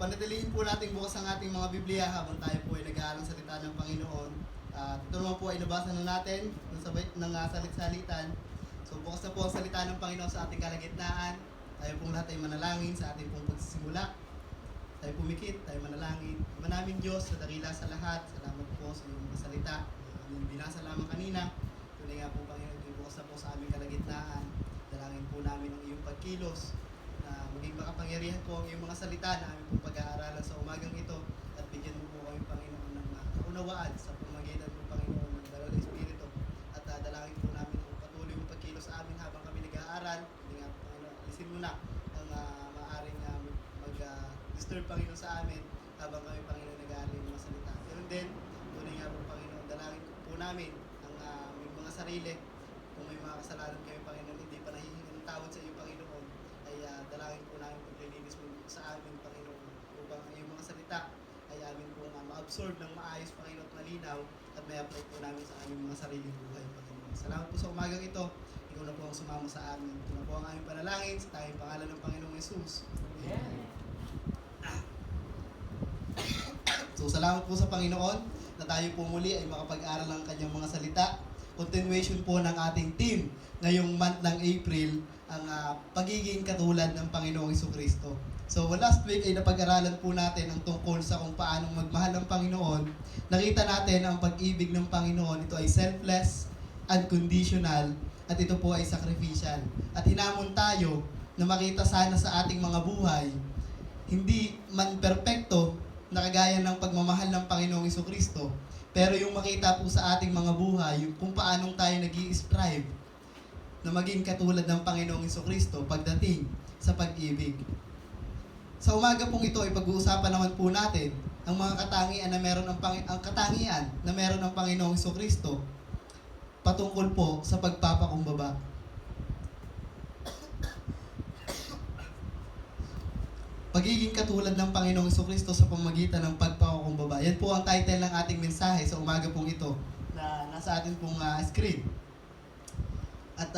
panatilihin po natin bukas ang ating mga Biblia habang tayo po ay nag-aaral ng salita ng Panginoon. Ito naman po ay nabasa na natin ng salit-salitan. So bukas na po ang salita ng Panginoon sa ating kalagitnaan. Tayo pong lahat ay manalangin sa ating pong pagsisimula. Tayo pumikit, tayo manalangin. Manaming Diyos sa dakila sa lahat. Salamat po sa iyong mga salita. Aming binasa lamang kanina. Tunay nga po Panginoon, bukas na po sa aming kalagitnaan. Dalangin po namin ang iyong pagkilos. Na maging makapangyarihan po ang iyong mga salita na aming pong pag-aaralan sa umagang ito. At bigyan mo po kami Panginoon ng kaunawaan sa pamagitan po Panginoon ng Dalawang Espiritu. At dalangin po namin ang patuloy mo pagkilos sa amin habang kami nag-aaral. Hindi nga Panginoon, alisin mo na ang maaaring mag-disturb Panginoon sa amin habang kami Panginoon nag-aaral yung mga salita. Pero din, tunay nga po Panginoon, dalangin po namin ang aming mga sarili. Kung may mga kasalanan kami Panginoon, hindi pa nahihingi ng tawad sa iyo Panginoon, ay dalangin po namin paglilinis mo sa amin Panginoon upang ang iyong mga salita ay amin po ma-absorb ng maayos Panginoon at malinaw at may apply po namin sa aming mga sariling buhay Panginoon. Salamat po sa umagang ito. Ikaw na po ang sumama sa amin. Ito na po ang aming panalangin sa tayong pangalan ng Panginoong Yesus. Amen. So salamat po sa Panginoon na tayo po muli ay makapag-aral ng kanyang mga salita. Continuation po ng ating team ngayong month ng April ang pagiging katulad ng Panginoong Jesucristo. So last week ay napag-aralan po natin ang tungkol sa kung paano magmahal ng Panginoon. Nakita natin ang pag-ibig ng Panginoon. Ito ay selfless, unconditional, at ito po ay sacrificial. At hinamon tayo na makita sana sa ating mga buhay, hindi man perpekto na kagaya ng pagmamahal ng Panginoong Jesucristo, pero yung makita po sa ating mga buhay, yung kung paanong tayo nag-i-strive na maging katulad ng Panginoong Jesucristo pagdating sa pag-ibig. Sa umaga pong ito ay pag-uusapan naman po natin ang mga katangian na meron ng Panginoong Jesucristo patungkol po sa pagpapakumbaba. Pagiging katulad ng Panginoong Jesucristo sa pamamagitan ng pagpapakumbaba. Yan po ang title ng ating mensahe sa umaga pong ito na nasa atin pong screen. At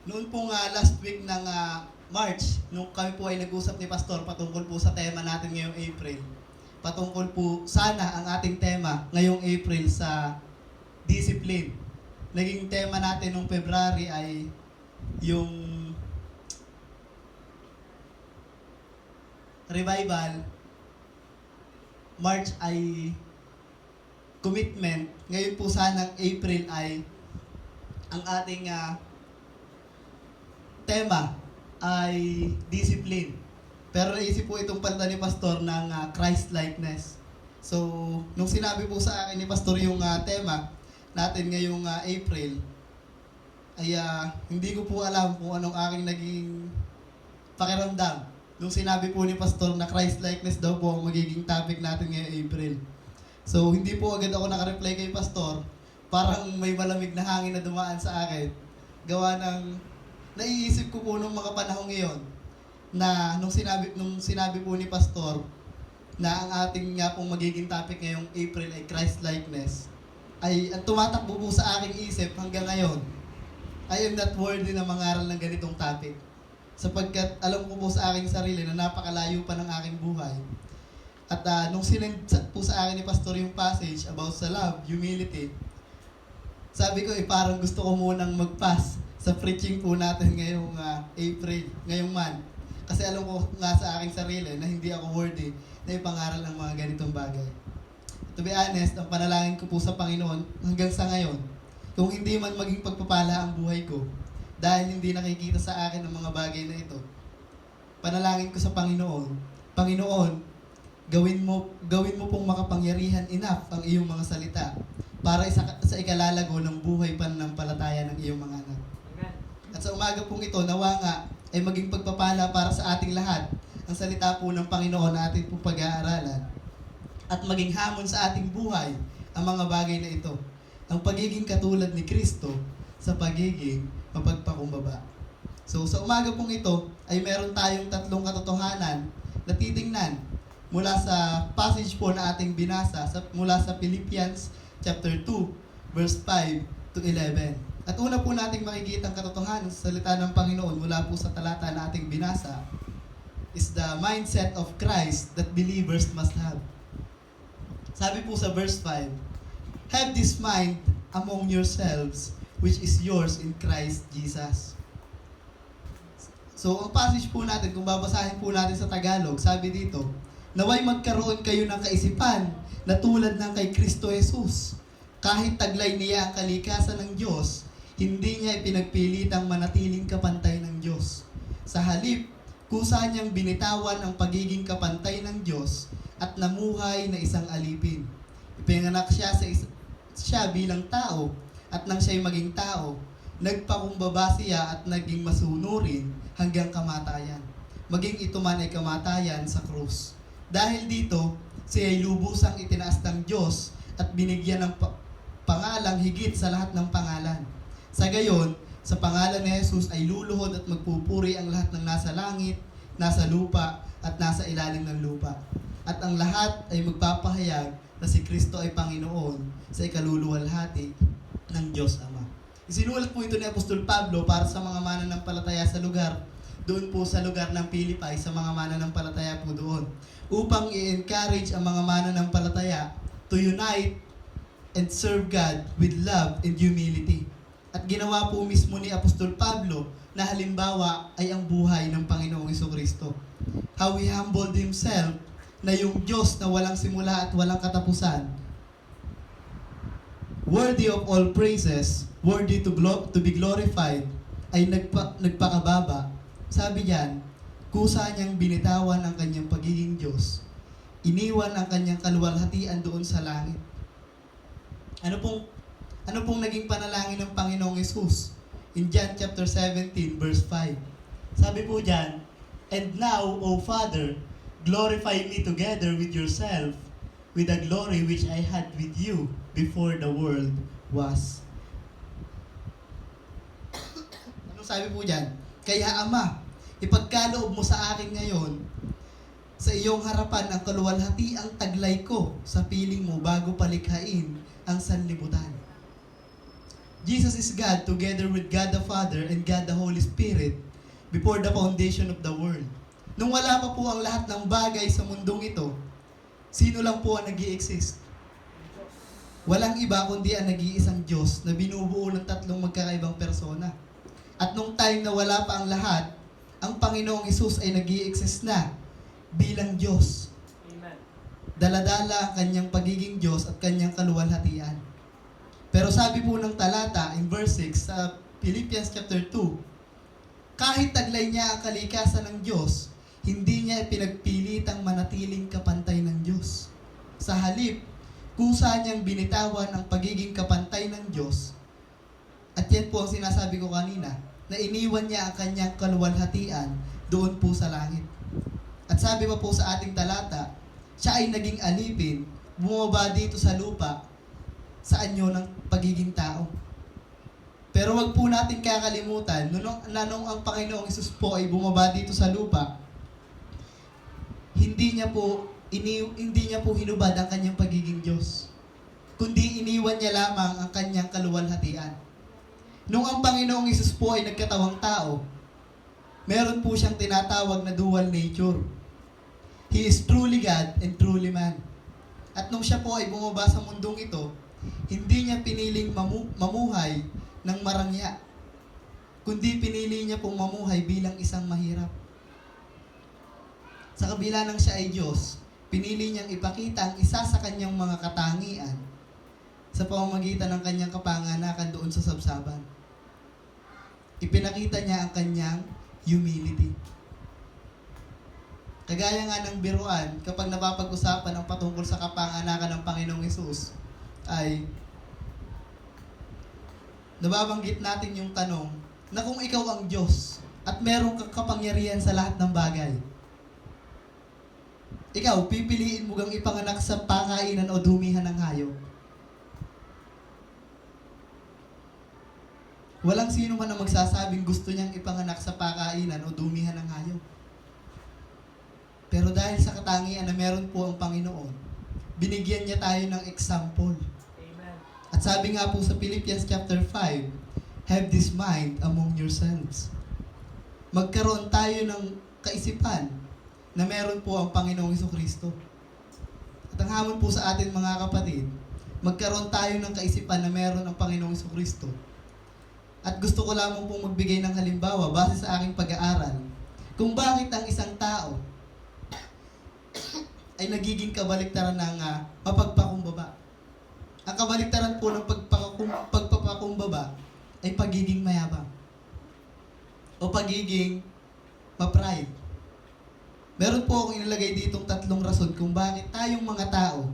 noon pong last week ng March, nung kami po ay nag-usap ni Pastor patungkol po sa tema natin ngayong April. Patungkol po sana ang ating tema ngayong April sa discipline. Naging tema natin nung February ay yung revival. March ay commitment. Ngayon po sanang April ay ang ating tema ay discipline. Pero naisip po itong panta ni Pastor ng Christ-likeness. So, nung sinabi po sa akin ni Pastor yung tema natin ngayong April, ay hindi ko po alam kung anong aking naging pakiramdam. Nung sinabi po ni Pastor na Christ-likeness daw po ang magiging topic natin ngayong April. So, hindi po agad ako nakareply kay Pastor. Parang may malamig na hangin na dumaan sa akin. Gawa ng naiisip ko po nung mga panahong ngayon na nung sinabi po ni Pastor na ang ating nga pong magiging topic ngayong April ay Christ-likeness, ay ang tumatakbo po sa aking isip hanggang ngayon, I am not worthy na mangaral ng ganitong topic. Sapagkat alam ko po sa aking sarili na napakalayo pa ng aking buhay. At nung sinend po sa akin ni Pastor yung passage about sa love, humility, sabi ko parang gusto ko munang mag-pass sa preaching po natin ngayong April, ngayong month. Kasi alam ko nga sa aking sarili na hindi ako worthy na ipangaral ng mga ganitong bagay. To be honest, ang panalangin ko po sa Panginoon hanggang sa ngayon, kung hindi man maging pagpapala ang buhay ko, dahil hindi nakikita sa akin ang mga bagay na ito, panalangin ko sa Panginoon, Panginoon, gawin mo pong makapangyarihan enough ang iyong mga salita para sa ikalalago ng buhay pananampalataya ng iyong mga anak. At sa umaga pong ito, nawa nga ay maging pagpapala para sa ating lahat ang salita po ng Panginoon na ating pong pag-aaralan at maging hamon sa ating buhay ang mga bagay na ito. Ang pagiging katulad ni Kristo sa pagiging mapagpakumbaba. So sa umaga pong ito ay meron tayong tatlong katotohanan na titingnan mula sa passage po na ating binasa mula sa Philippians chapter 2 verse 5 to 11. At una po nating makikita ang katotohanan sa salita ng Panginoon mula po sa talata na ating binasa is the mindset of Christ that believers must have. Sabi po sa verse 5, "Have this mind among yourselves, which is yours in Christ Jesus." So, ang passage po natin, kung babasahin po natin sa Tagalog, sabi dito, "Naway magkaroon kayo ng kaisipan na tulad ng kay Kristo Jesus. Kahit taglay niya ang kalikasan ng Diyos, hindi niya ipinagpilitang manatiling kapantay ng Diyos. Sa halip, kusa niyang binitawan ang pagiging kapantay ng Diyos at namuhay na isang alipin. Ipinanganak siya bilang tao, at nang siya'y maging tao, nagpakumbaba siya at naging masunurin hanggang kamatayan. Maging ito man ay kamatayan sa krus. Dahil dito, siya'y lubusang itinaas ng Diyos at binigyan ng pangalang higit sa lahat ng pangalan. Sa gayon, sa pangalan ni Jesus ay luluhod at magpupuri ang lahat ng nasa langit, nasa lupa, at nasa ilalim ng lupa. At ang lahat ay magpapahayag na si Kristo ay Panginoon sa ikaluluwalhati ng Diyos Ama. Isinulat po ito ni Apostol Pablo para sa mga mananampalataya sa lugar, doon po sa lugar ng Philippi, sa mga mananampalataya po doon, upang i-encourage ang mga mananampalataya to unite and serve God with love and humility. At ginawa po mismo ni Apostol Pablo na halimbawa ay ang buhay ng Panginoong Jesucristo. How he humbled himself, na yung Diyos na walang simula at walang katapusan, worthy of all praises, worthy to be glorified, ay nagpakababa. Sabi diyan, kusa niyang binitawan ang kanyang pagiging Diyos. Iniwan ang kanyang kaluwalhatian doon sa langit. Ano pong naging panalangin ng Panginoong Hesus? In John chapter 17 verse 5. Sabi po diyan, "And now, O Father, glorify me together with yourself, with the glory which I had with you before the world was." Ano sabi po diyan? "Kaya Ama, ipagkaloob mo sa akin ngayon sa iyong harapan ang kaluwalhatiang taglay ko sa piling mo bago palikhain ang sanlibutan." Jesus is God together with God the Father and God the Holy Spirit before the foundation of the world. Nung wala pa po ang lahat ng bagay sa mundong ito, sino lang po ang nag-i-exist? Walang iba kundi ang nag-iisang Diyos na binubuo ng tatlong magkakaibang persona. At nung time na wala pa ang lahat, ang Panginoong Hesus ay nag-i-exist na bilang Diyos. Amen. Daladala ang kanyang pagiging Diyos at kanyang kaluwalhatian. Pero sabi po ng talata in verse 6 sa Philippians chapter 2, kahit taglay niya ang kalikasan ng Diyos, hindi niya pinagpilitang manatiling kapantay ng Diyos. Sa halip, kusa niyang binitawan ang pagiging kapantay ng Diyos. At yan po ang sinasabi ko kanina, na iniwan niya ang kanyang kaluwalhatian doon po sa langit. At sabi pa po sa ating talata, siya ay naging alipin, bumaba dito sa lupa, sa anyo ng pagiging tao. Pero wag po natin kakalimutan, nung ang Panginoong Hesus po ay bumaba dito sa lupa, hindi niya po hinubad ang kanyang pagiging Diyos, kundi iniwan niya lamang ang kanyang kaluwalhatian. Nung ang Panginoong Hesus po ay nagkatawang tao, meron po siyang tinatawag na dual nature. He is truly God and truly man. At nung siya po ay bumaba sa mundong ito, hindi niya piniling mamuhay ng marangya, kundi pinili niya pong mamuhay bilang isang mahirap. Sa kabila ng siya ay Diyos, pinili niyang ipakita ang isa sa kanyang mga katangian sa pamamagitan ng kanyang kapanganakan doon sa sabsaban. Ipinakita niya ang kanyang humility. Kagaya nga ng biruan, kapag napapag-usapan ang patungkol sa kapanganakan ng Panginoong Hesus, ay nababanggit natin yung tanong na kung ikaw ang Diyos at meron kang kapangyarihan sa lahat ng bagay, ikaw, pipiliin mo gang ipanganak sa pakainan o dumihan ng hayop? Walang sino man ang magsasabing gusto niyang ipanganak sa pakainan o dumihan ng hayop. Pero dahil sa katangian na meron po ang Panginoon, binigyan niya tayo ng example. Amen. At sabi nga po sa Philippians chapter 5, have this mind among yourselves. Magkaroon tayo ng kaisipan na meron po ang Panginoong Jesucristo. At ang hamon po sa atin mga kapatid, magkaroon tayo ng kaisipan na meron ang Panginoong Jesucristo. At gusto ko lamang pong magbigay ng halimbawa base sa aking pag-aaral kung bakit ang isang tao ay nagiging kabaliktaran ng mapagpakumbaba. Ang kabaliktaran po ng pagpapakumbaba ay pagiging mayabang o pagiging ma-pride. Meron po akong inilagay ditong 3 rason kung bakit tayong mga tao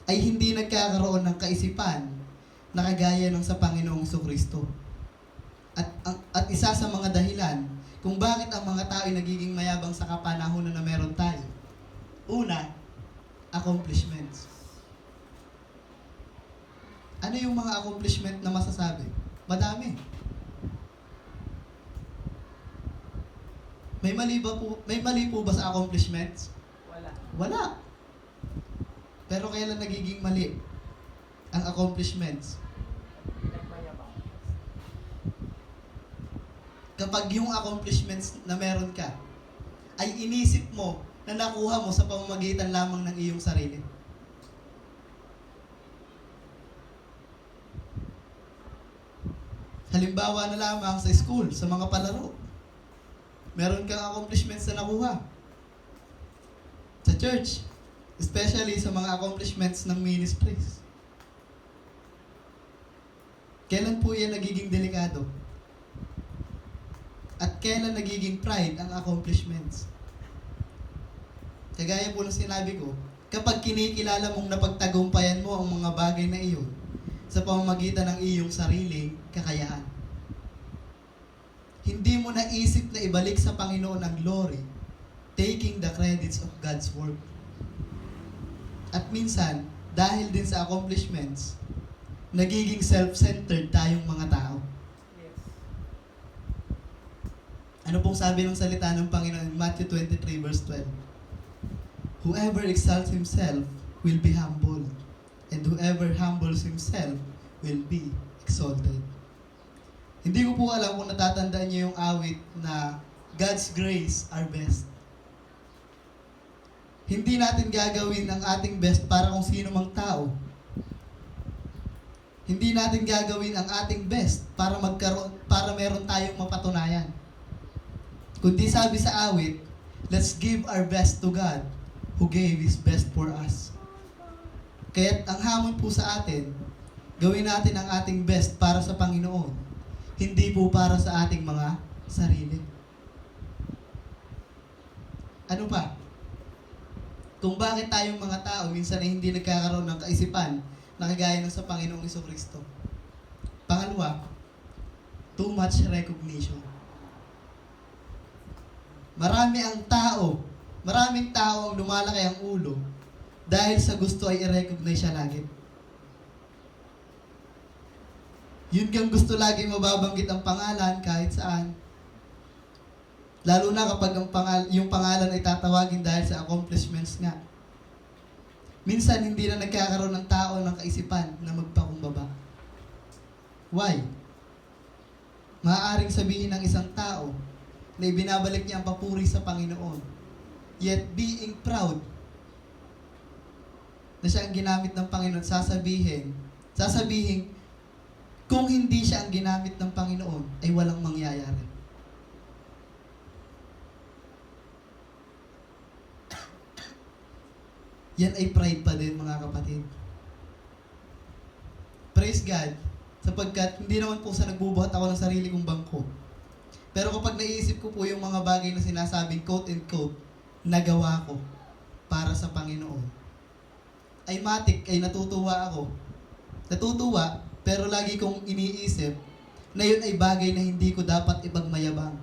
ay hindi nagkakaroon ng kaisipan na kagaya ng sa Panginoong Jesucristo. At isa sa mga dahilan kung bakit ang mga tao ay nagiging mayabang sa kapanahonan na meron tayo. Una, accomplishments. Ano yung mga accomplishment na masasabi? Madami. May mali po ba sa accomplishments? Wala. Pero kailan nagiging mali ang accomplishments? Kapag yung accomplishments na meron ka ay inisip mo na nakuha mo sa pamamagitan lamang ng iyong sarili. Halimbawa na lamang sa school, sa mga palaro. Meron kang accomplishments na nakuha. Sa church, especially sa mga accomplishments ng ministries. Kailan po yan nagiging delikado? At kailan nagiging pride ang accomplishments? Kagaya po ng sinabi ko, kapag kinikilala mong napagtagumpayan mo ang mga bagay na iyon sa pamamagitan ng iyong sariling kakayahan. Hindi mo naisip na ibalik sa Panginoon ang glory, taking the credits of God's work. At minsan, dahil din sa accomplishments, nagiging self-centered tayong mga tao. Ano pong sabi ng salita ng Panginoon in Matthew 23 verse 12? Whoever exalts himself will be humbled, and whoever humbles himself will be exalted. Hindi ko po alam kung natatandaan niyo yung awit na God's grace our best. Hindi natin gagawin ang ating best para kung sino mang tao. Hindi natin gagawin ang ating best para meron tayong mapatunayan. Kundi sabi sa awit, let's give our best to God who gave His best for us. Kaya ang hamon po sa atin, gawin natin ang ating best para sa Panginoon. Hindi po para sa ating mga sarili. Ano pa? Kung bakit tayong mga tao minsan ay hindi nagkakaroon ng kaisipan na kagaya ng sa Panginoong Jesucristo. Pangalawa, too much recognition. Maraming tao ang lumalaki ang ulo dahil sa gusto ay i-recognize siya lagi. Yun kang gusto lagi mababanggit ang pangalan kahit saan. Lalo na kapag yung pangalan ay tatawagin dahil sa accomplishments nga. Minsan hindi na nagkakaroon ng tao ng kaisipan na magpakumbaba. Why? Maaaring sabihin ng isang tao na ibinabalik niya ang papuri sa Panginoon. Yet being proud na siya ang ginamit ng Panginoon, sasabihin, kung hindi siya ang ginamit ng Panginoon, ay walang mangyayari. Yan ay pride pa din, mga kapatid. Praise God, sapagkat hindi naman po sa nagbubuhat ako ng sarili kong bangko. Pero kapag naisip ko po yung mga bagay na sinasabing quote and quote, nagawa ko para sa Panginoon, ay natutuwa ako. Natutuwa, pero lagi kong iniisip na yun ay bagay na hindi ko dapat ipagmayabang.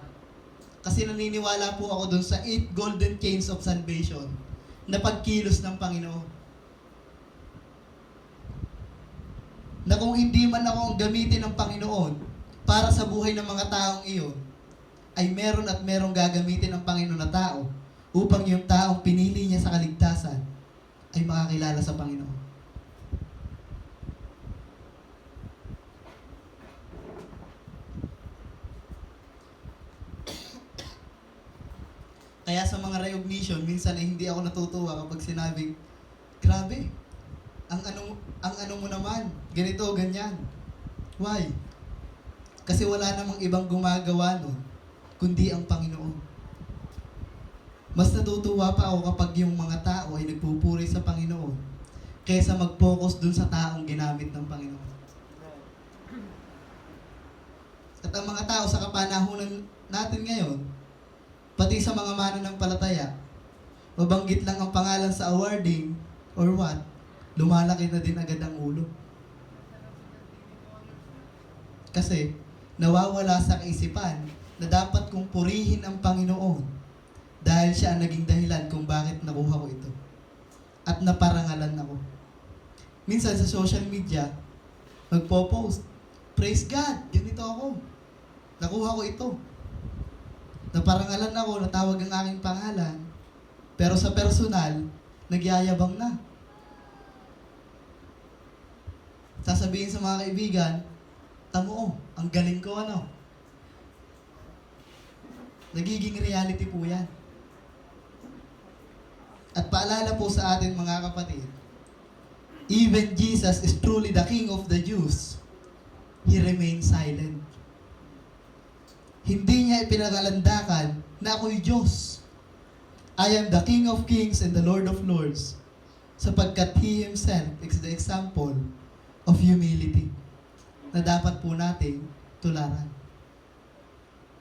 Kasi naniniwala po ako dun sa 8 golden chains of salvation na pagkilos ng Panginoon. Na kung hindi man ako ang gamitin ng Panginoon para sa buhay ng mga taong iyon, ay meron at merong gagamitin ng Panginoon na tao upang yung taong pinili niya sa kaligtasan ay makakilala sa Panginoon. Kaya sa mga recognition, minsan ay hindi ako natutuwa kapag sinabing, grabe, ang ano mo naman, ganito, ganyan. Why? Kasi wala namang ibang gumagawa nun, kundi ang Panginoon. Mas natutuwa pa ako kapag yung mga tao ay nagpupuri sa Panginoon kaysa mag-focus dun sa taong ginamit ng Panginoon. At ang mga tao sa kapanahunan natin ngayon, pati sa mga mananampalataya, mabanggit lang ang pangalan sa awarding or what, lumalaki na din agad ang ulo. Kasi nawawala sa kaisipan na dapat kong purihin ang Panginoon dahil siya ang naging dahilan kung bakit nakuha ko ito. At naparangalan ako. Minsan sa social media, magpo-post, praise God, ganito ako. Nakuha ko ito. Naparangalan ako, natawag ang aking pangalan, pero sa personal, nagyayabang na. Sasabihin sa mga kaibigan, tamo, ang galing ko ano. Nagiging reality po yan. At paalala po sa atin mga kapatid, even Jesus is truly the King of the Jews, He remained silent. Hindi niya ipinangalandakan na ako'y Diyos. I am the King of Kings and the Lord of Lords, sapagkat He Himself is the example of humility na dapat po nating tularan.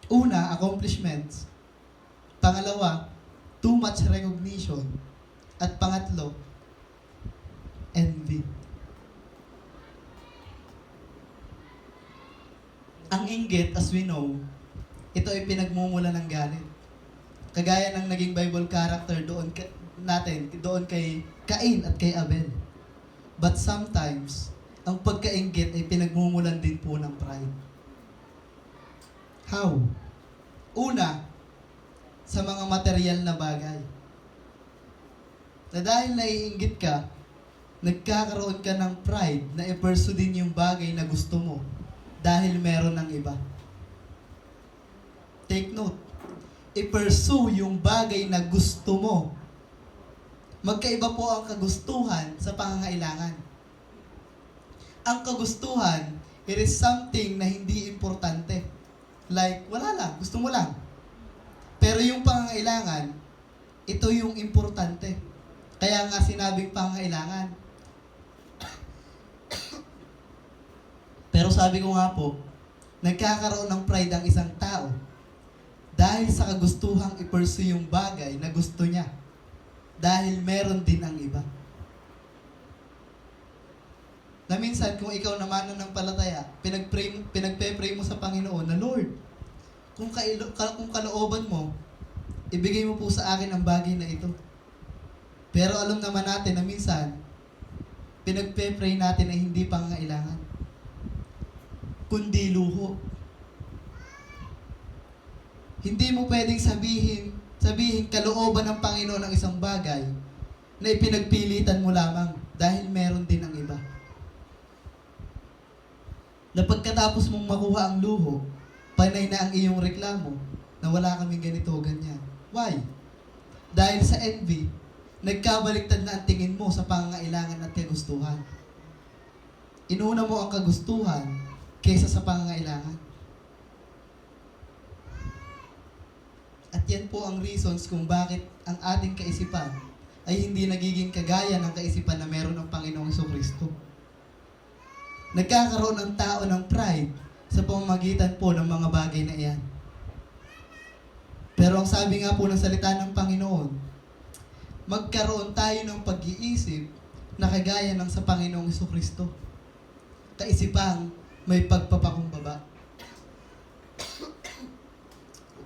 Una, accomplishments. Pangalawa, too much recognition. At pangatlo, envy. Ang inggit, as we know, ito ay pinagmumula ng galit. Kagaya ng naging Bible character doon kay Cain at kay Abel. But sometimes, ang pagkainggit ay pinagmumulan din po ng pride. How? Una, sa mga material na bagay. Na dahil naiinggit ka, nagkakaroon ka ng pride na i-pursue din yung bagay na gusto mo dahil meron ng iba. Take note, i-pursue yung bagay na gusto mo. Magkaiba po ang kagustuhan sa pangangailangan. Ang kagustuhan, it is something na hindi importante. Like, wala lang, gusto mo lang. Pero yung pangangailangan, ito yung importante. Kaya nga sinabing pangangailangan. Pero sabi ko nga po, nagkakaroon ng pride ang isang tao dahil sa kagustuhang i-pursue yung bagay na gusto niya. Dahil meron din ang iba. Na minsan, kung ikaw naman ng palataya, pinagpe-pray mo sa Panginoon na, Lord, kung kalooban mo, ibigay mo po sa akin ang bagay na ito. Pero alam naman natin na minsan, pinagpe-pray natin ay hindi pangangailangan, kundi luho. Hindi mo pwedeng sabihin kalooban ng Panginoon ng isang bagay na ipinagpilitan mo lamang dahil meron din ang iba. Na pagkatapos mong makuha ang luho, panay na ang iyong reklamo na wala kaming ganito o ganyan. Why? Dahil sa envy, nagkabaliktad na ang tingin mo sa pangangailangan at kagustuhan. Inuna mo ang kagustuhan kaysa sa pangangailangan. At yan po ang reasons kung bakit ang ating kaisipan ay hindi nagiging kagaya ng kaisipan na meron ng Panginoong Jesucristo. Nagkakaroon ng tao ng pride sa pamamagitan po ng mga bagay na iyan. Pero ang sabi nga po ng salita ng Panginoon, magkaroon tayo ng pag-iisip na kagaya ng sa Panginoong Jesucristo. Kaisipang may pagpapakumbaba.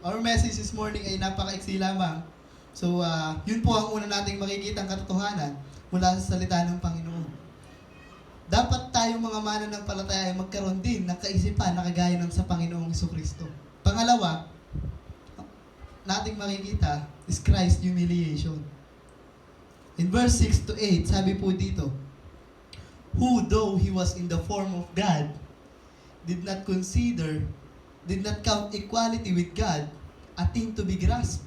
Our message this morning ay napaka-iksi lamang. So, yun po ang una nating makikita ang katotohanan mula sa salita ng Panginoon. Dapat tayong mga mananampalataya ay magkaroon din ng kaisipan na kagaya ng sa Panginoong Jesucristo. Pangalawa, nating makikita is Christ's humiliation. In verse 6 to 8, sabi po dito, who though he was in the form of God, did not count equality with God a thing to be grasped,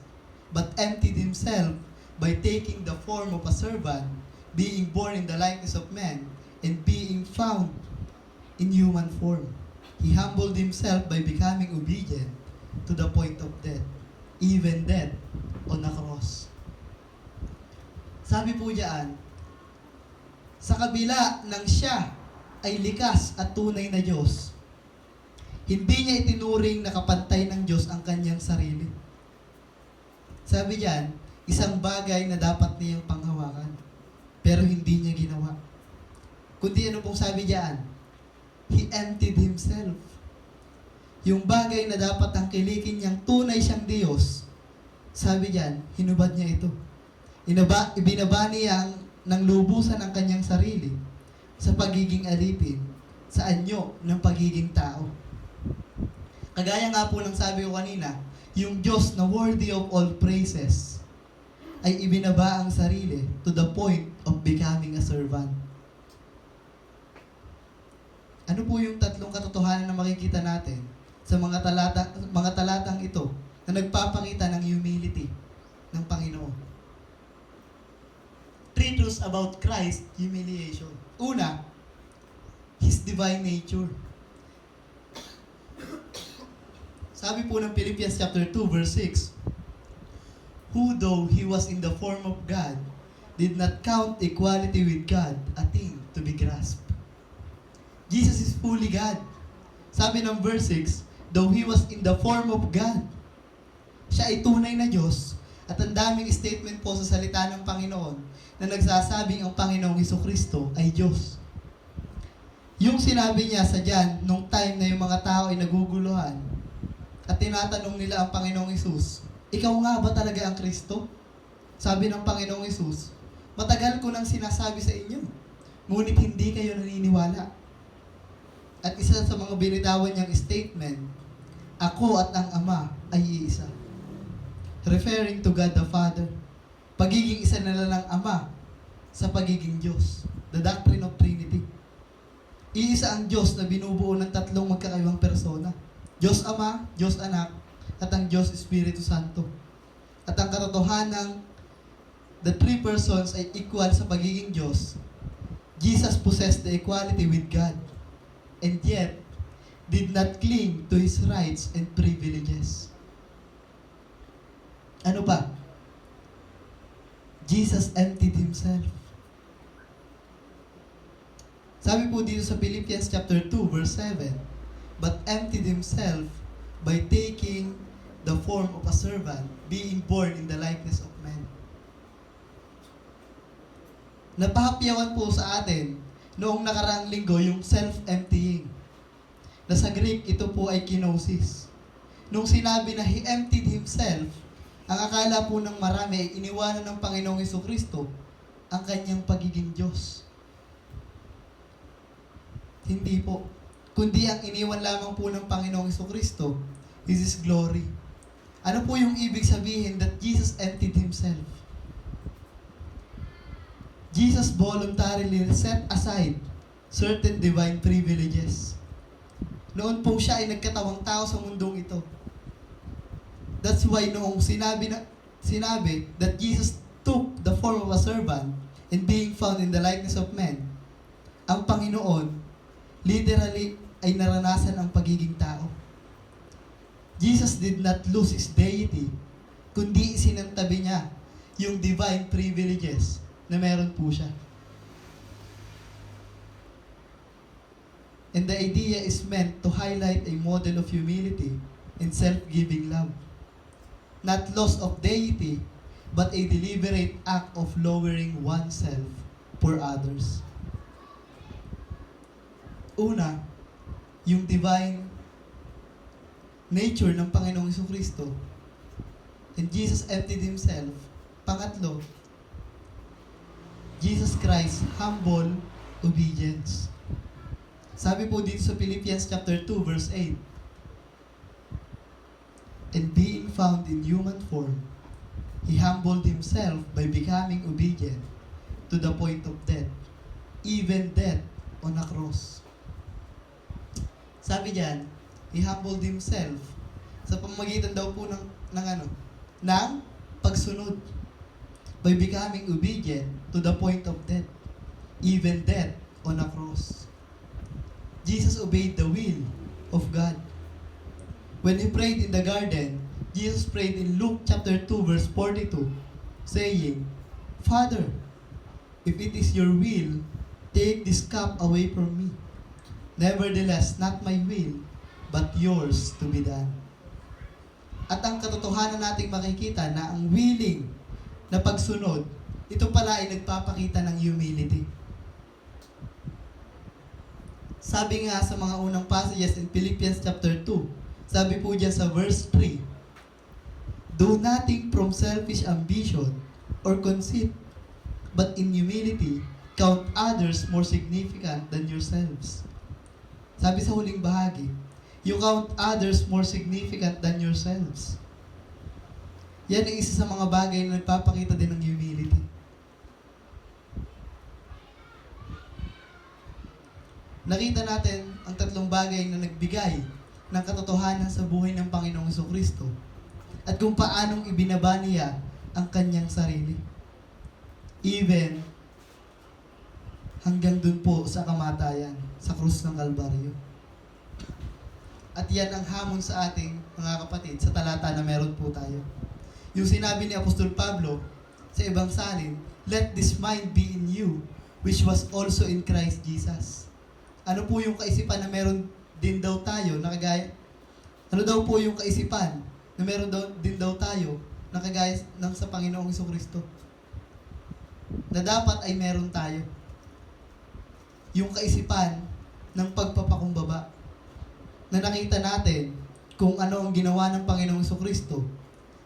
but emptied himself by taking the form of a servant, being born in the likeness of man, and being found in human form. He humbled himself by becoming obedient to the point of death, even death on a cross. Sabi po diyan, sa kabila ng siya ay likas at tunay na Diyos, hindi niya itinuring na kapantay ng Diyos ang kanyang sarili. Sabi diyan, isang bagay na dapat niyang panghawakan, pero hindi niya ginawa. Kundi ano pong sabi diyan? He emptied himself. Yung bagay na dapat ang kilikin niyang tunay siyang Diyos, sabi diyan, hinubad niya ito. Ibinaba niya ng lubusan ang kanyang sarili sa pagiging alipin sa anyo ng pagiging tao. Kagaya nga po ng sabi ko kanina, yung Diyos na worthy of all praises ay ibinaba ang sarili to the point of becoming a servant. Ano po yung tatlong katotohanan na makikita natin sa mga talatang ito na nagpapakita ng humility ng Panginoon? 3 truths about Christ's humiliation. Una, His divine nature. Sabi po ng Philippians chapter 2 verse 6, who though He was in the form of God, did not count equality with God a thing to be grasped. Jesus is fully God. Sabi ng verse 6, though He was in the form of God, siya ay tunay na Diyos, at ang daming statement po sa salita ng Panginoon na nagsasabing ang Panginoong Hesukristo ay Diyos. Yung sinabi niya sa diyan, nung time na yung mga tao ay naguguluhan, at tinatanong nila ang Panginoong Hesus, ikaw nga ba talaga ang Kristo? Sabi ng Panginoong Hesus, matagal ko nang sinasabi sa inyo, ngunit hindi kayo naniniwala. At isa sa mga binitawan niyang statement, ako at ang Ama ay iisa. Referring to God the Father. Pagiging isa na lang ng Ama sa pagiging Diyos. The doctrine of Trinity. Iisa ang Diyos na binubuo ng tatlong magkakaibang persona. Diyos Ama, Diyos Anak, at ang Diyos Espiritu Santo. At ang katotohanan the three persons ay equal sa pagiging Diyos. Jesus possessed the equality with God, and yet did not cling to His rights and privileges. Ano pa? Jesus emptied Himself. Sabi po dito sa Philippians chapter 2 verse 7, but emptied Himself by taking the form of a servant, being born in the likeness of man. Napahapyawan po sa atin noong nakaraang linggo yung self-emptying. Na sa Greek, ito po ay kenosis. Nung sinabi na He emptied Himself, ang akala po ng marami ay iniwanan ng Panginoong Hesukristo ang kanyang pagiging Diyos. Hindi po. Kundi ang iniwan lamang po ng Panginoong Hesukristo is His glory. Ano po yung ibig sabihin that Jesus emptied Himself? Jesus voluntarily set aside certain divine privileges. Noon po siya ay nagkatawang tao sa mundong ito. That's why noong sinabi that Jesus took the form of a servant and being found in the likeness of man, ang Panginoon literally ay naranasan ang pagiging tao. Jesus did not lose His deity, kundi isinantabi niya yung divine privileges na meron po siya. And the idea is meant to highlight a model of humility and self-giving love. Not loss of deity, but a deliberate act of lowering oneself for others. Una, yung divine nature ng Panginoong Hesukristo. And Jesus emptied Himself. Pangatlo, Jesus Christ, humble obedience. Sabi po dito sa Philippians chapter 2 verse 8, and being found in human form, He humbled Himself by becoming obedient to the point of death, even death on a cross. Sabi diyan, He humbled Himself sa pamamagitan daw po ng pagsunod. By becoming obedient to the point of death. Even death on a cross. Jesus obeyed the will of God. When He prayed in the garden, Jesus prayed in Luke chapter 2 verse 42, saying, Father, if it is your will, take this cup away from me. Nevertheless, not my will, but yours to be done. At ang katotohanan nating makikita na ang willing na pagsunod, ito pala ay nagpapakita ng humility. Sabi nga sa mga unang passages in Philippians chapter 2, sabi po dyan sa verse 3, do nothing from selfish ambition or conceit, but in humility, count others more significant than yourselves. Sabi sa huling bahagi, you count others more significant than yourselves. Yan ay isa sa mga bagay na nagpapakita din ng humility. Nakita natin ang tatlong bagay na nagbigay ng katotohanan sa buhay ng Panginoong Jesucristo at kung paanong ibinaba niya ang kanyang sarili. Even hanggang dun po sa kamatayan, sa krus ng Kalbaryo. At yan ang hamon sa ating mga kapatid sa talata na meron po tayo. Yung sinabi ni Apostol Pablo sa ibang salin, let this mind be in you, which was also in Christ Jesus. Ano po yung kaisipan na meron din daw tayo na kagaya? Ano daw po yung kaisipan na meron din daw tayo na kagaya ng sa Panginoong Jesucristo? Na dapat ay meron tayo. Yung kaisipan ng pagpapakumbaba. Na nakita natin kung ano ang ginawa ng Panginoong Jesucristo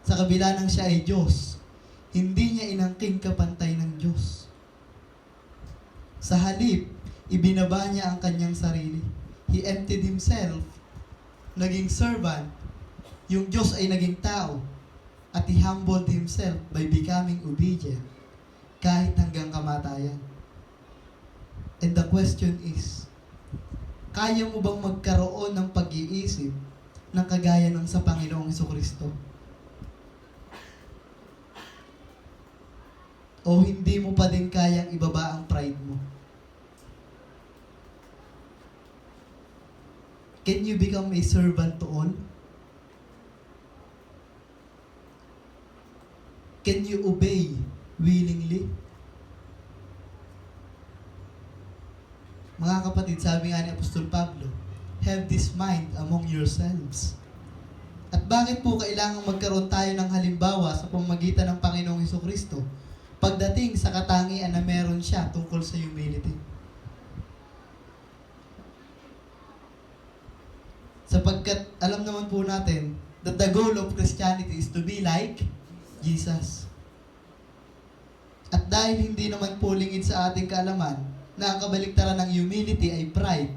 sa kabila ng siya ay Diyos. Hindi niya inangking kapantay ng Diyos. Sa halip, ibinaba niya ang kanyang sarili. He emptied Himself, naging servant. Yung Diyos ay naging tao. At He humbled Himself by becoming obedient kahit hanggang kamatayan. And the question is, kaya mo bang magkaroon ng pag-iisip ng kagaya ng sa Panginoong Jesucristo? O hindi mo pa din kayang ibaba ang pride mo? Can you become a servant to all? Can you obey willingly? Mga kapatid, sabi nga ni Apostol Pablo, have this mind among yourselves. At bakit po kailangan magkaroon tayo ng halimbawa sa pamamagitan ng Panginoong Jesucristo pagdating sa katangian na meron siya tungkol sa humility? Sapagkat alam naman po natin that the goal of Christianity is to be like Jesus. At dahil hindi naman po lingid sa ating kaalaman na ang kabaliktaran ng humility ay pride,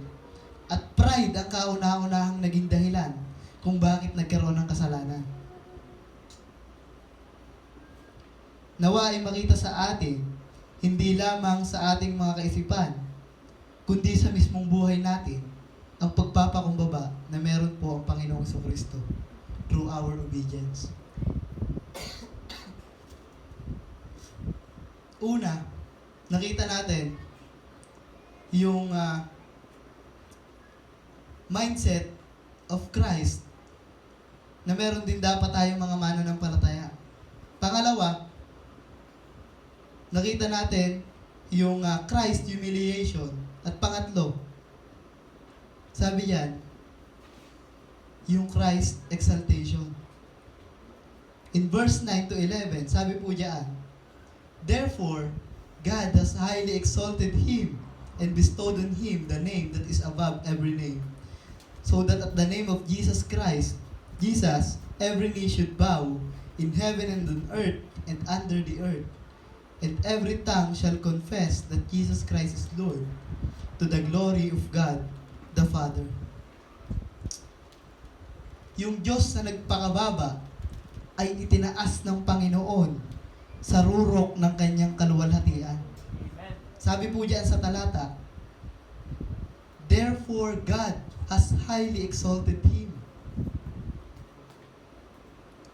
at pride ang kauna-unahang naging dahilan kung bakit nagkaroon ng kasalanan. Nawa ay makita sa atin, hindi lamang sa ating mga kaisipan, kundi sa mismong buhay natin, ang pagpapakumbaba na meron po ang Panginoong Jesucristo through our obedience. Una, nakita natin yung mindset of Christ na meron din dapat tayong mga mananampalataya. Pangalawa, nakita natin yung Christ humiliation. At pangatlo, sabi yan, yung Christ exaltation. In verse 9 to 11, sabi po diyan, therefore, God has highly exalted Him and bestowed on Him the name that is above every name, so that at the name of Jesus Christ, Jesus, every knee should bow in heaven and on earth and under the earth, and every tongue shall confess that Jesus Christ is Lord, to the glory of God the Father. Yung Diyos na nagpakababa ay itinaas ng Panginoon sa rurok ng kanyang kaluwalhatian. Sabi po diyan sa talata, therefore God has highly exalted Him.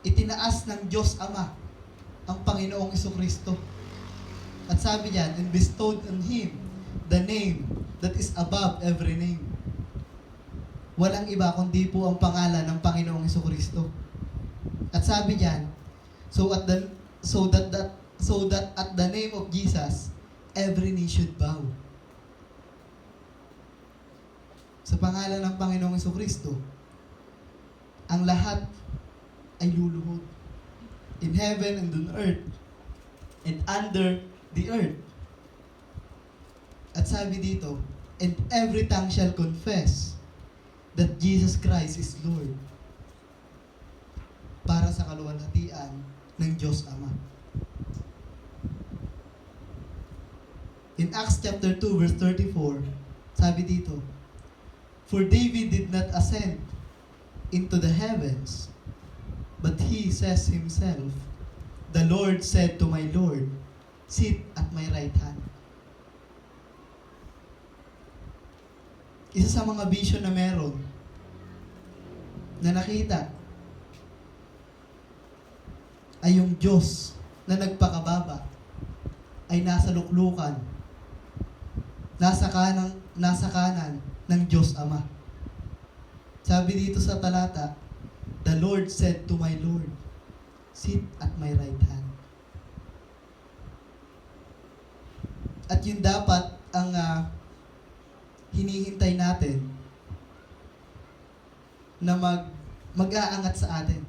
Itinaas ng Diyos Ama ang Panginoong Jesucristo. At sabi diyan, and bestowed on Him the name that is above every name. Walang iba kundi po ang pangalan ng Panginoong Jesucristo. At sabi diyan, so that at the name of Jesus, every knee should bow. Sa pangalan ng Panginoong Jesucristo, ang lahat ay luluhod. In heaven and on earth, and under the earth. At sabi dito, and every tongue shall confess that Jesus Christ is Lord, para sa kaluwalhatian ng Diyos Ama. In Acts chapter 2 verse 34, sabi dito, for David did not ascend into the heavens, but he says himself, the Lord said to my Lord, sit at my right hand. Isa sa mga vision na meron, na nakita, ay yung Diyos na nagpakababa ay nasa luklukan, nasa kanan ng Diyos Ama. Sabi dito sa talata, the Lord said to my Lord, sit at my right hand. At yun dapat ang hinihintay natin na mag-aangat sa atin.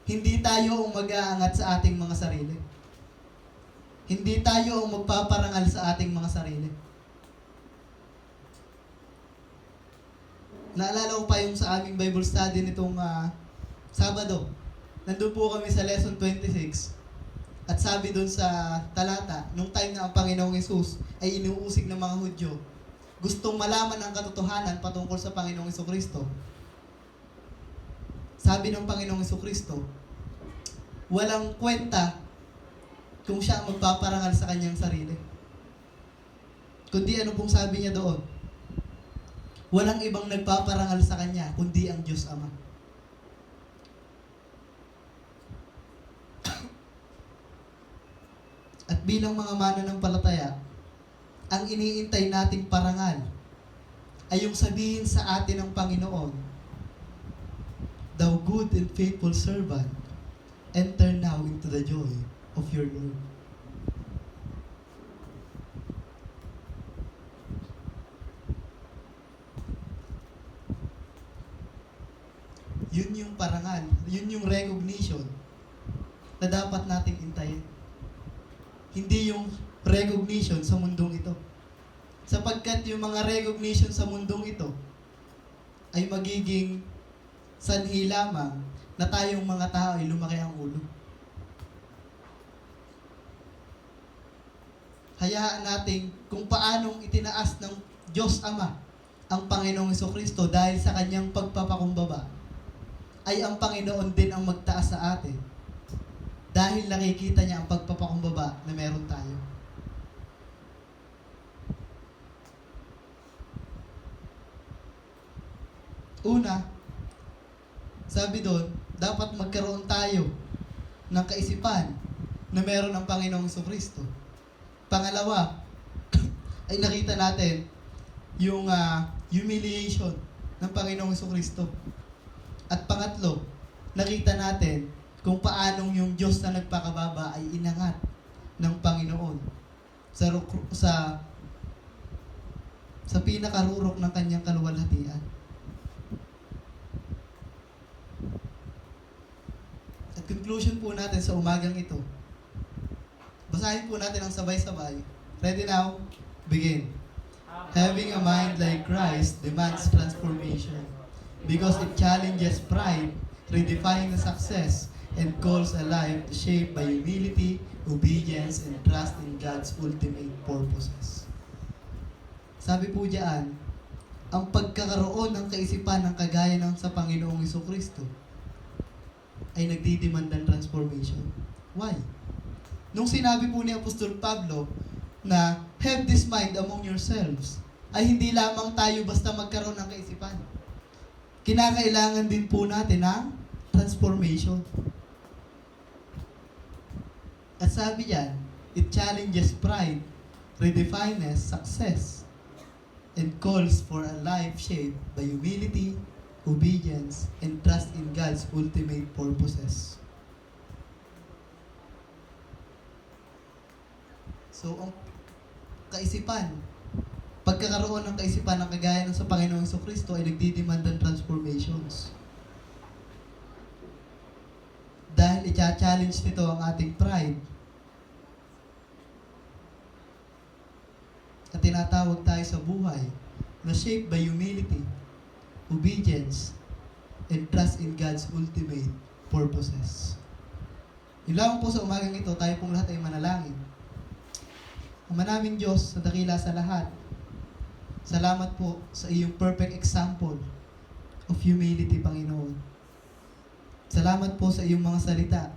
Hindi tayo ang mag-aangat sa ating mga sarili. Hindi tayo ang magpaparangal sa ating mga sarili. Naalala ko pa yung sa aming Bible study nitong Sabado. Nandun po kami sa lesson 26. At sabi doon sa talata, nung time na ang Panginoong Hesus ay inuusig ng mga Hudyo, gustong malaman ang katotohanan patungkol sa Panginoong Jesucristo. Sabi ng Panginoong Jesucristo, walang kwenta kung siya ang magpaparangal sa kanyang sarili. Kundi ano pong sabi niya doon? Walang ibang nagpaparangal sa kanya, kundi ang Diyos Ama. At bilang mga mananampalataya, ang iniintay nating parangal ay yung sabihin sa atin ng Panginoon, thou good and faithful servant, enter now into the joy of your Lord. Yun yung parangal, yun yung recognition na dapat nating intayin. Hindi yung recognition sa mundong ito. Sapagkat yung mga recognition sa mundong ito ay magiging sanhi lamang na tayong mga tao ay lumaki ang ulo. Hayaan natin kung paanong itinaas ng Diyos Ama ang Panginoong Jesucristo dahil sa kanyang pagpapakumbaba, ay ang Panginoon din ang magtaas sa atin dahil nakikita niya ang pagpapakumbaba na meron tayo. Una, sabi doon, dapat magkaroon tayo ng kaisipan na meron ang Panginoong Jesucristo. Pangalawa, ay nakita natin yung humiliation ng Panginoong Jesucristo. At pangatlo, nakita natin kung paanong yung Diyos na nagpakababa ay inangat ng Panginoon sa pinakarurok ng kanyang kaluwalhatian. At conclusion po natin sa umagang ito, basahin po natin ang sabay-sabay. Ready now? Begin. Having a mind like Christ demands transformation because it challenges pride, redefining success, and calls a life shaped by humility, obedience, and trust in God's ultimate purposes. Sabi po diyan, ang pagkakaroon ng kaisipan ng kagaya ng sa Panginoong Jesucristo ay nagdidemand ng transformation. Why? Nung sinabi po ni Apostol Pablo na have this mind among yourselves, ay hindi lamang tayo basta magkaroon ng kaisipan. Kinakailangan din po natin ng transformation. At sabi diyan, it challenges pride, redefines success, and calls for a life shaped by humility, obedience, and trust in God's ultimate purposes. So, ang kaisipan, pagkakaroon ng kaisipan ng kagaya ng sa Panginoong Kristo ay nagdidemand ng transformations. Dahil i-challenge nito ang ating pride. At tinatawag tayo sa buhay na shaped by humility, obedience, and trust in God's ultimate purposes. Yun lang po sa umagang ito, tayo pong lahat ay manalangin. Ama naming Diyos, sa dakila sa lahat, salamat po sa iyong perfect example of humility, Panginoon. Salamat po sa iyong mga salita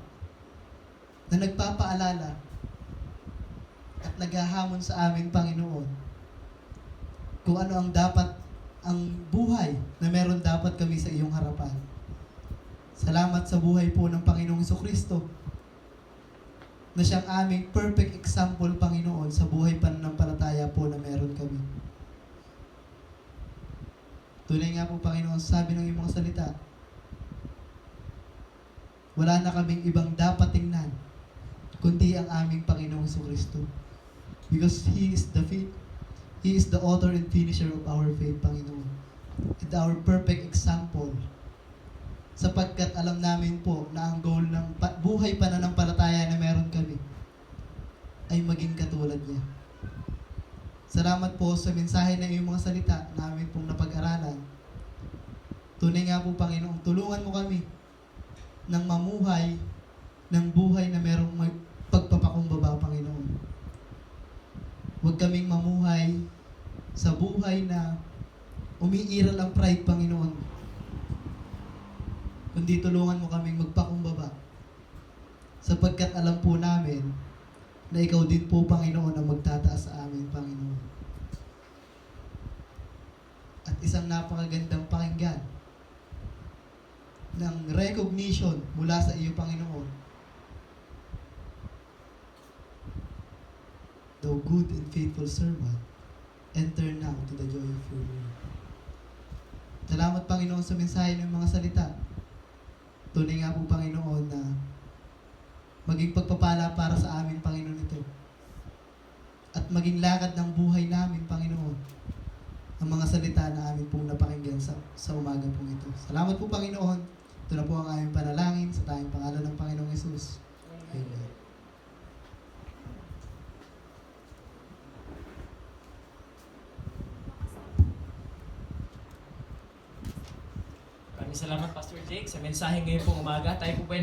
na nagpapaalala at naghahamon sa amin, Panginoon, kung ano ang buhay na meron dapat kami sa iyong harapan. Salamat sa buhay po ng Panginoong Kristo na siyang aming perfect example, Panginoon, sa buhay pananampalataya po na meron kami. Tunay nga po, Panginoon, sabi ng iyong mga salita, wala na kaming ibang dapat tingnan kundi ang aming Panginoong Kristo. Because He is the author and finisher of our faith, Panginoon. And our perfect example. Sapagkat alam namin po na ang goal ng buhay pananampalataya na meron kami ay maging katulad niya. Salamat po sa mensahe ng iyong mga salita na amin pong napag-aralan. Tunay nga po, Panginoon, tulungan mo kami ng mamuhay ng buhay na merong pagpapakumbaba, Panginoon. Huwag kaming mamuhay sa buhay na umiiral ang pride, Panginoon. Kundi tulungan mo kaming magpakumbaba. Sapagkat alam po namin na ikaw din po, Panginoon, ang magtataas sa amin, Panginoon. At isang napakagandang pakinggan ng recognition mula sa iyo, Panginoon. Thou good and faithful servant, enter now to the joy of your Lord. Salamat, Panginoon, sa mensahe ng mga salita. Tunay nga po, Panginoon, na maging pagpapala para sa amin, Panginoon, ito. At maging lakad ng buhay namin, Panginoon, ang mga salita na amin pong napakinggan sa umaga pong ito. Salamat po, Panginoon. Ito na po ang aming panalangin sa tayong pangalan ng Panginoong Hesus. Amen. Maraming salamat, Pastor Jake, sa mensahe ngayon pong umaga. Tayo po ba